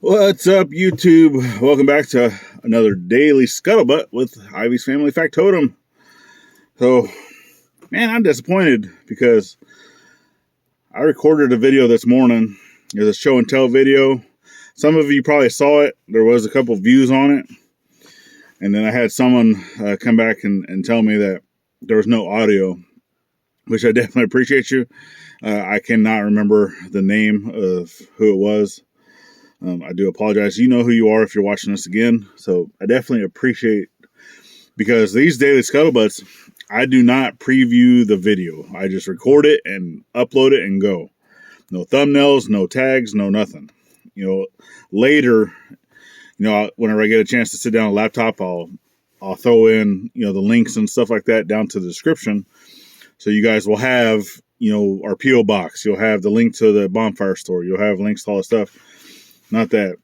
What's up, YouTube? Welcome back to another daily scuttlebutt with Ivy's Family Factotum. So, man, I'm disappointed because I recorded a video this morning. It was a show and tell video. Some of you probably saw it. There was a couple views on it. And then I had someone come back and tell me that there was no audio, which I definitely appreciate you. I cannot remember the name of who it was. I do apologize. You know who you are if you're watching this again. So I definitely appreciate, because these daily scuttlebutts, I do not preview the video. I just record it and upload it and go. No thumbnails, no tags, no nothing. Later, whenever I get a chance to sit down on a laptop, I'll throw in, the links and stuff like that down to the description. So you guys will have, our P.O. box. You'll have the link to the bonfire store. You'll have links to all the stuff. Not that,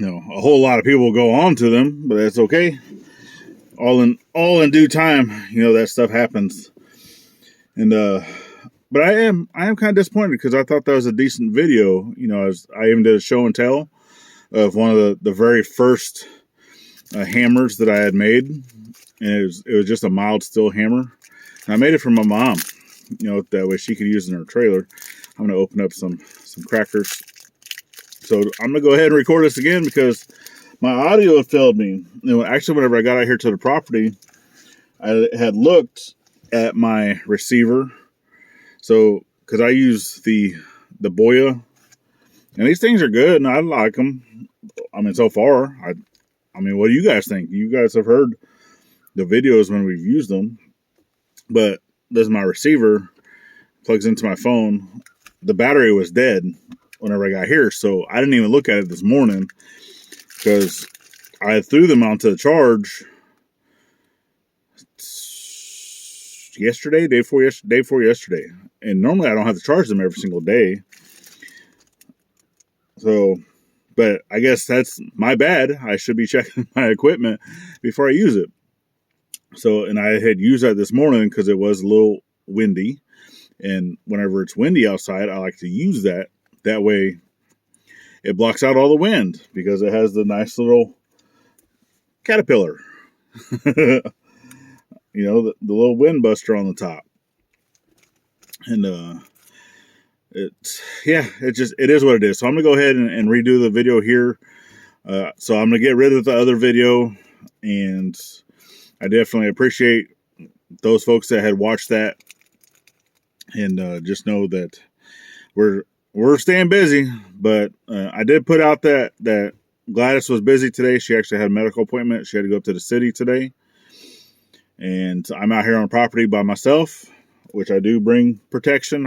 a whole lot of people will go on to them, but that's okay. All in due time, that stuff happens. And but I am kind of disappointed because I thought that was a decent video. I even did a show and tell of one of the very first hammers that I had made, and it was just a mild steel hammer. And I made it for my mom, that way she could use it in her trailer. I'm gonna open up some crackers. So I'm going to go ahead and record this again because my audio had failed me. Actually, whenever I got out here to the property, I had looked at my receiver. So, because I use the Boya, and these things are good, and I like them. I mean, so far, I mean, what do you guys think? You guys have heard the videos when we've used them, but this is my receiver, plugs into my phone. The battery was dead whenever I got here, so I didn't even look at it this morning because I threw them onto the charge day before yesterday, and normally I don't have to charge them every single day. So, but I guess that's my bad. I should be checking my equipment before I use it. So, and I had used that this morning because it was a little windy, and whenever it's windy outside, I like to use that. That way, it blocks out all the wind because it has the nice little caterpillar, the little wind buster on the top. And it is what it is. So I'm gonna go ahead and redo the video here. So I'm gonna get rid of the other video, and I definitely appreciate those folks that had watched that, and just know that we're staying busy, but I did put out that Gladys was busy today. She actually had a medical appointment. She had to go up to the city today. And I'm out here on the property by myself, which I do bring protection.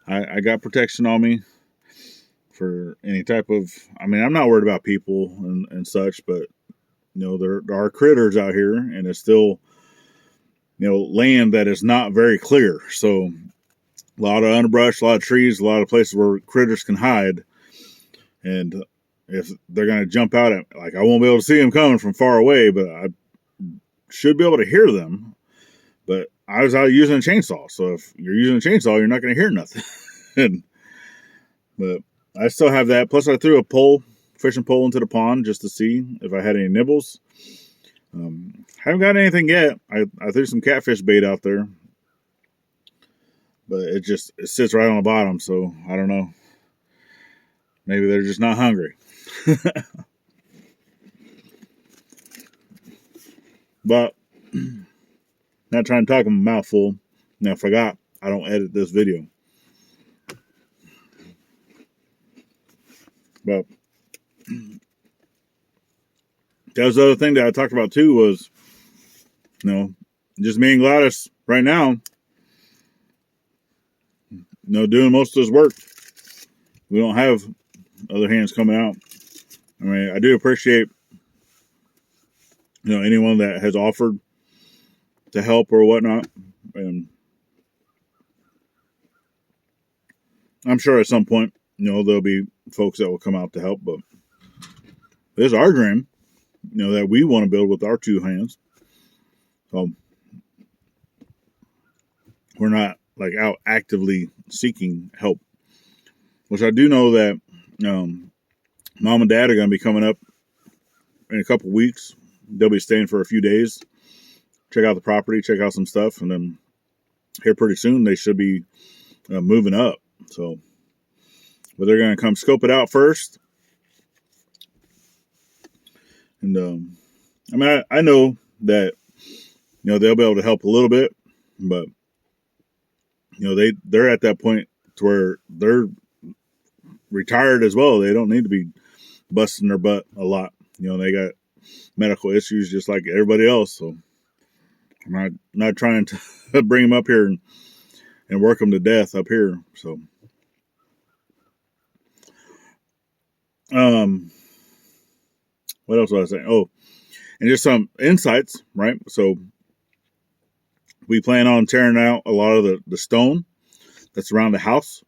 I got protection on me for any type of, I'm not worried about people and such, but, there are critters out here, and it's still, land that is not very clear. So, a lot of underbrush, a lot of trees, a lot of places where critters can hide. And if they're going to jump out at, I won't be able to see them coming from far away, but I should be able to hear them. But I was out using a chainsaw. So if you're using a chainsaw, you're not going to hear nothing. But I still have that. Plus I threw a fishing pole into the pond just to see if I had any nibbles. Haven't got anything yet. I threw some catfish bait out there, but it sits right on the bottom, so I don't know. Maybe they're just not hungry. But not trying to talk a mouthful. Now, I forgot I don't edit this video. But that was the other thing that I talked about too was, just me and Gladys right now, doing most of this work. We don't have other hands coming out. I do appreciate, anyone that has offered to help or whatnot. And I'm sure at some point, there'll be folks that will come out to help. But this is our dream, that we want to build with our two hands. So we're not out actively seeking help, which I do know that Mom and Dad are going to be coming up in a couple weeks. They'll be staying for a few days, check out the property, check out some stuff, and then here pretty soon they should be moving up. So, but they're going to come scope it out first. And I mean, I know that they'll be able to help a little bit, but they're at that point to where they're retired as well. They don't need to be busting their butt a lot. They got medical issues just like everybody else. So I'm not trying to bring them up here and work them to death up here. So, what else was I saying? Oh, and just some insights, right? So we plan on tearing out a lot of the stone that's around the house.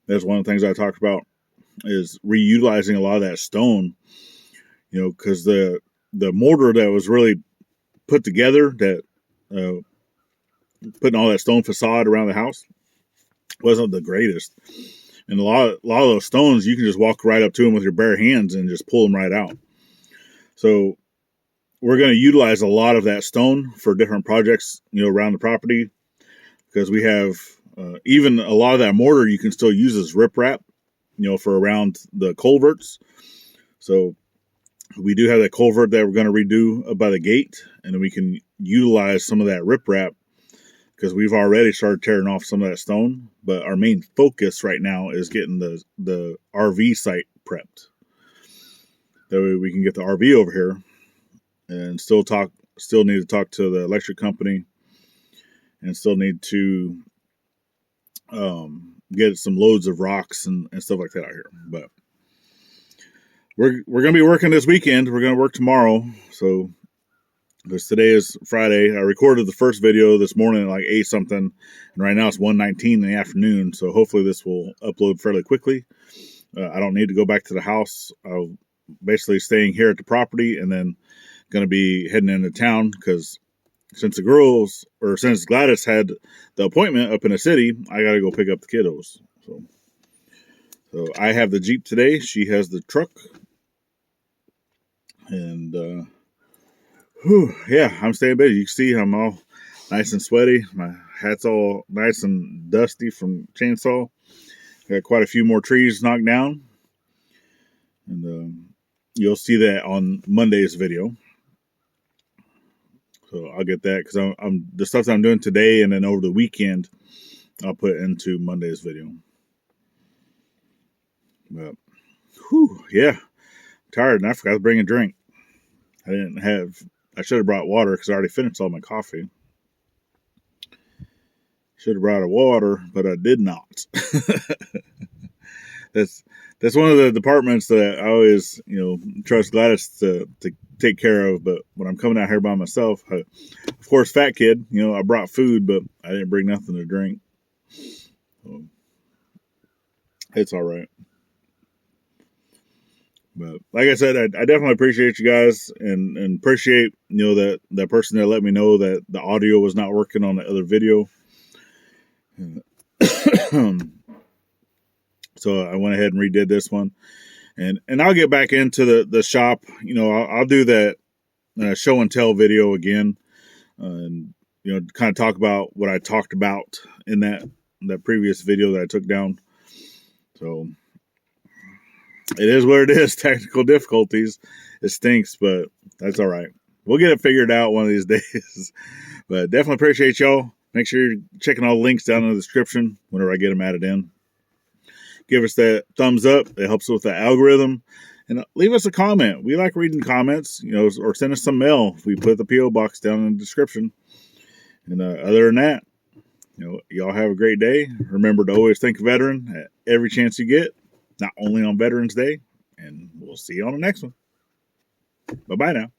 That's one of the things I talked about, is reutilizing a lot of that stone, because the mortar that was really put together, that putting all that stone facade around the house, wasn't the greatest. And a lot of those stones, you can just walk right up to them with your bare hands and just pull them right out. So we're going to utilize a lot of that stone for different projects, around the property, because we have even a lot of that mortar you can still use as riprap, for around the culverts. So we do have that culvert that we're going to redo by the gate, and then we can utilize some of that riprap, because we've already started tearing off some of that stone. But our main focus right now is getting the RV site prepped. That way we can get the RV over here, and still need to talk to the electric company, and still need to get some loads of rocks and stuff like that out here. But we're going to be working this weekend. We're going to work tomorrow. So, because today is Friday, I recorded the first video this morning at like 8 something, and right now it's 1:19 in the afternoon. So hopefully this will upload fairly quickly. I don't need to go back to the house. I'll basically staying here at the property, and then going to be heading into town, because since Gladys had the appointment up in the city, I got to go pick up the kiddos. So I have the Jeep today. She has the truck. And, yeah, I'm staying busy. You can see I'm all nice and sweaty. My hat's all nice and dusty from chainsaw. Got quite a few more trees knocked down. And you'll see that on Monday's video. So I'll get that, because I'm the stuff that I'm doing today, and then over the weekend I'll put into Monday's video. But yeah, I'm tired, and I forgot to bring a drink. I should have brought water, because I already finished all my coffee. Should have brought a water, but I did not. That's one of the departments that I always, trust Gladys to take care of. But when I'm coming out here by myself, of course, fat kid, I brought food, but I didn't bring nothing to drink. So it's all right. But like I said, I definitely appreciate you guys, and appreciate, that person that let me know that the audio was not working on the other video. So I went ahead and redid this one, and I'll get back into the shop. I'll do that show and tell video again, and kind of talk about what I talked about in that previous video that I took down. So it is what it is. Technical difficulties. It stinks, but that's all right. We'll get it figured out one of these days. But definitely appreciate y'all. Make sure you're checking all the links down in the description whenever I get them added in. Give us that thumbs up. It helps with the algorithm. And leave us a comment. We like reading comments, or send us some mail. We put the P.O. box down in the description. And other than that, y'all have a great day. Remember to always think of veteran at every chance you get, not only on Veterans Day. And we'll see you on the next one. Bye-bye now.